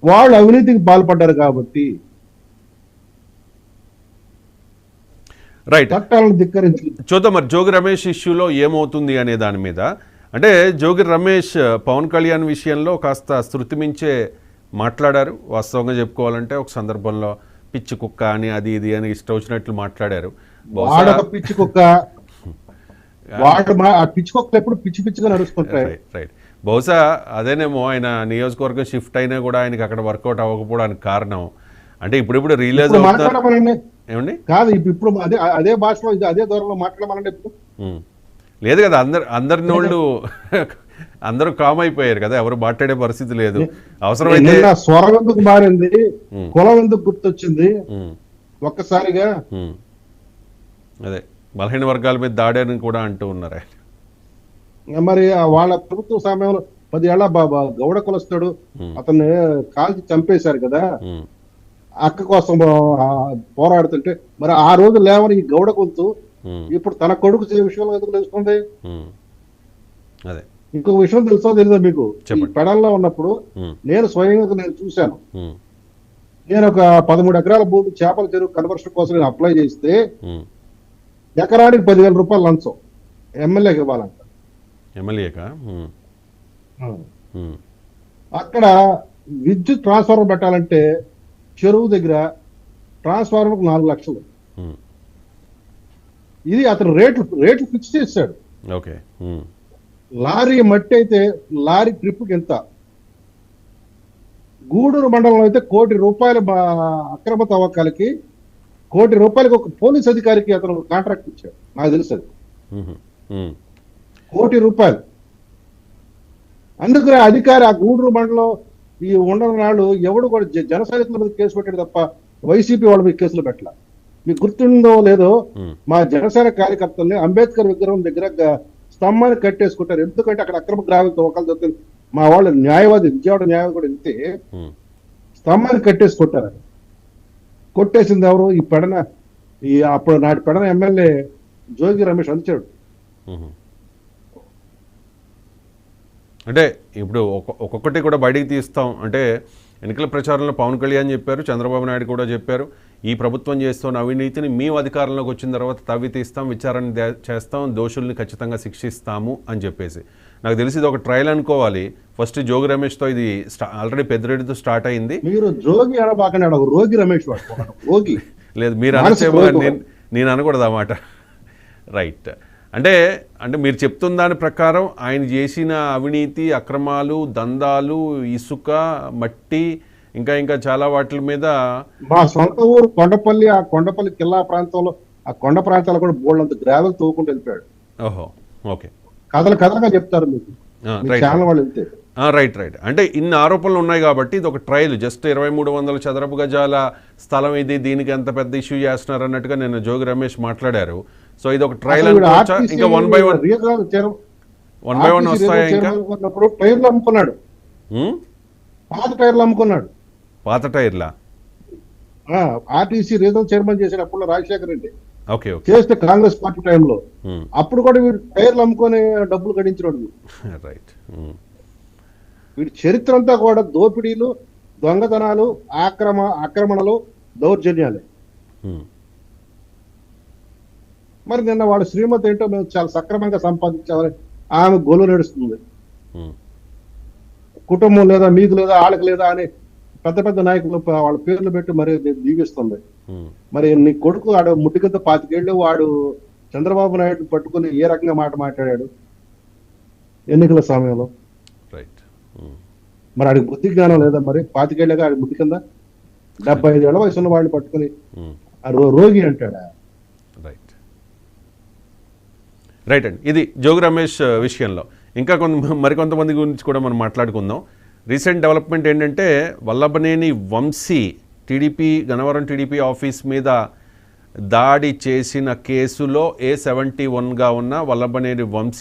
వాళ్ళు అవినీతికి పాల్పడ్డారు కాబట్టి రైట్, చట్టాలను ధిక్కరించి. చూద్దాం మరి జోగి రమేష్ ఇష్యూలో ఏమవుతుంది అనే దాని మీద. అంటే జోగి రమేష్ పవన్ కళ్యాణ్ విషయంలో కాస్త శృతి మించే మాట్లాడారు. వాస్తవంగా చెప్పుకోవాలంటే ఒక సందర్భంలో పిచ్చి కుక్క అని అది ఇది అని ఇష్టం వచ్చినట్లు మాట్లాడారు. వాడొక పిచ్చి కుక్క, వాడు ఆ పిచ్చి కుక్కలు ఎప్పుడు పిచ్చి పిచ్చిగా నడుస్తుంటాయి. రైట్, బహుశా అదేనేమో ఆయన నియోజకవర్గం షిఫ్ట్ అయినా కూడా ఆయనకి అక్కడ వర్కౌట్ అవ్వకపోవడానికి కారణం. అంటే ఇప్పుడు రిలీజ్ మాట్లాడమనండి ఏమండి కాదు, ఇప్పుడు అదే అదే భాషలో అదే ధోరణిలో మాట్లాడమనండి. ఇప్పుడు లేదు కదా, అందరి నోళ్ళు అందరూ కామ్ అయిపోయారు కదా, ఎవరు మాట్లాడే పరిస్థితి లేదు. అవసరమైతే స్వరం ఎందుకు మారింది, కులం ఎందుకు గుర్తొచ్చింది ఒక్కసారిగా. అదే బలహీన వర్గాల మీద దాడని కూడా అంటూ ఉన్నారు ఆయన. మరి వాళ్ళ ప్రభుత్వ సమయంలో 10 ఏళ్ల గౌడ కులస్తాడు అతన్ని కాల్చి చంపేశారు కదా, అక్క కోసం పోరాడుతుంటే మరి ఆ రోజు లేవని ఈ గౌడ గొంతు ఇప్పుడు తన కొడుకు విషయంలో ఎందుకు తెలుస్తుంది? అదే ఇంకొక విషయం తెలుసో తెలియదా మీకు? పెడల్లో ఉన్నప్పుడు నేను స్వయంగా నేను చూశాను. నేను ఒక 13 ఎకరాల భూమి చేపల చెరువు కన్వర్షన్ కోసం నేను అప్లై చేస్తే ఎకరానికి 10,000 రూపాయలు లంచం ఎమ్మెల్యేకి ఇవ్వాలంట. ఎమ్మెల్యేకా? అక్కడ విద్యుత్ ట్రాన్స్ఫార్మర్ పెట్టాలంటే చెరువు దగ్గర ట్రాన్స్ఫార్మర్ 4 లక్షలు. ఇది అతను రేట్లు ఫిక్స్ చేశాడు. ఓకే, లారీ మట్టి అయితే లారీ ట్రిప్కి ఎంత. గూడూరు మండలంలో అయితే ₹1 కోటి అక్రమ తవ్వకాలకి ₹1 కోటి ఒక పోలీస్ అధికారికి అతను కాంట్రాక్ట్ ఇచ్చాడు. నాకు తెలుసు అది ₹1 కోటి. అందుకనే అధికారి ఆ గూడూరు మండలం ఈ ఉండని నాడు ఎవడు కూడా జన సైనికుల మీద కేసు పెట్టాడు తప్ప వైసీపీ వాళ్ళ మీద కేసులు పెట్టాల. మీకు గుర్తుందో లేదో, మా జనసేన కార్యకర్తల్ని అంబేద్కర్ విగ్రహం దగ్గర స్తంభాన్ని కట్టేసుకుంటారు. ఎందుకంటే అక్కడ అక్రమ గ్రావెల్ తవ్వకాలు జరుగుతుంది. మా వాళ్ళు న్యాయవాది, విజయవాడ న్యాయవాది కూడా వెళ్తే స్తంభాన్ని కట్టేసుకుంటారు. కొట్టేసింది ఎవరు? ఈ పెడన అప్పుడు నాటి పెడన ఎమ్మెల్యే జోగి రమేష్ అంచాడు. అంటే ఇప్పుడు ఒక్కొక్కటి కూడా బయటికి తీస్తాం అంటే ఎన్నికల ప్రచారంలో పవన్ కళ్యాణ్ చెప్పారు, చంద్రబాబు నాయుడు కూడా చెప్పారు, ఈ ప్రభుత్వం చేస్తున్న అవినీతిని మేము అధికారంలోకి వచ్చిన తర్వాత తవ్వి తీస్తాం, విచారణ చేస్తాం, దోషుల్ని ఖచ్చితంగా శిక్షిస్తాము అని చెప్పేసి. నాకు తెలిసి ఇది ఒక ట్రయల్ అనుకోవాలి. ఫస్ట్ జోగి రమేష్తో ఇది ఆల్రెడీ పెద్దిరెడ్డితో స్టార్ట్ అయింది. మీరు జోగి అనబాకండి, రోగి రమేష్ రోగి లేదు మీరు అనొచ్చేమో, నేను అనకూడదు అన్నమాట. రైట్, అంటే మీరు చెప్తున్న దాని ప్రకారం ఆయన చేసిన అవినీతి, అక్రమాలు, దందాలు, ఇసుక, మట్టి, ఇంకా చాలా వాటి మీద. మా సొంత ఊరు కొండపల్లి, ఆ కొండపల్లి కిల్లా ప్రాంతంలో ఆ కొండ ప్రాంతాలు కూడా బోల్డంత గ్రావెల్ తవ్వుకుంటూ వెళ్ళిపోయాడు. ఓహో, ఓకే, కథలుగా చెప్తారు మీకు ఛానల్ వాళ్ళు వెళ్తే. రైట్, అంటే ఇన్ని ఆరోపణలు ఉన్నాయి కాబట్టి ఇది ఒక ట్రయల్. జస్ట్ 2300 చదరపు గజాల స్థలం ఇది, దీనికి ఎంత పెద్ద ఇష్యూ చేస్తున్నారు అన్నట్టుగా నేను జోగి రమేష్ మాట్లాడారు. సో ఇది ఒక ట్రయల్ అనుకోవచ్చా? ఇంకా వన్ బై వన్ వస్తాయా? ఇంకా టైర్లు అమ్ముకున్నాడు, పాత టైర్లు అమ్ముకున్నాడు. పాత టైర్లా? ఆర్టీసీ రీజనల్ చైర్మన్ చేశాడు అప్పుడు రాజశేఖర రెడ్డి. ఓకే, చేస్తే కాంగ్రెస్ పార్టీ టైంలో. అప్పుడు కూడా వీడు టైర్లు అమ్ముకొని డబ్బులు గడించినాడు. రైట్, వీడి చరిత్ర అంతా కూడా దోపిడీలు, దొంగతనాలు, ఆక్రమణలు, దౌర్జన్యాలే. మరి నిన్న వాడు శ్రీమతి ఏంటో మేము చాలా సక్రమంగా సంపాదించామని ఆమె గొలువు నడుస్తుంది. కుటుంబం లేదా, మీకు లేదా, వాళ్ళకి లేదా అని పెద్ద పెద్ద నాయకులు వాళ్ళ పేర్లు పెట్టి మరి దీవిస్తుంది. మరి నీ కొడుకు వాడు ముట్టిగంత 25 ఏళ్ళు వాడు చంద్రబాబు నాయుడు పట్టుకుని ఏ రకంగా మాట్లాడాడు ఎన్నికల సమయంలో? మరి ఆడికి బుద్ధి జ్ఞానం లేదా? మరి 25 ఏళ్ళగా ఆడి బుద్ధి కింద 75 ఏళ్ల వయసు ఉన్న వాడిని పట్టుకుని రోగి అంటాడా? రైట్ అండి, ఇది జోగి రమేష్ విషయంలో. ఇంకా మరికొంతమంది గురించి కూడా మనం మాట్లాడుకుందాం. రీసెంట్ డెవలప్మెంట్ ఏంటంటే వల్లభనేని వంశీ గన్నవరం టీడీపీ ఆఫీస్ మీద దాడి చేసిన కేసులో A71గా ఉన్న వల్లభనేని వంశీ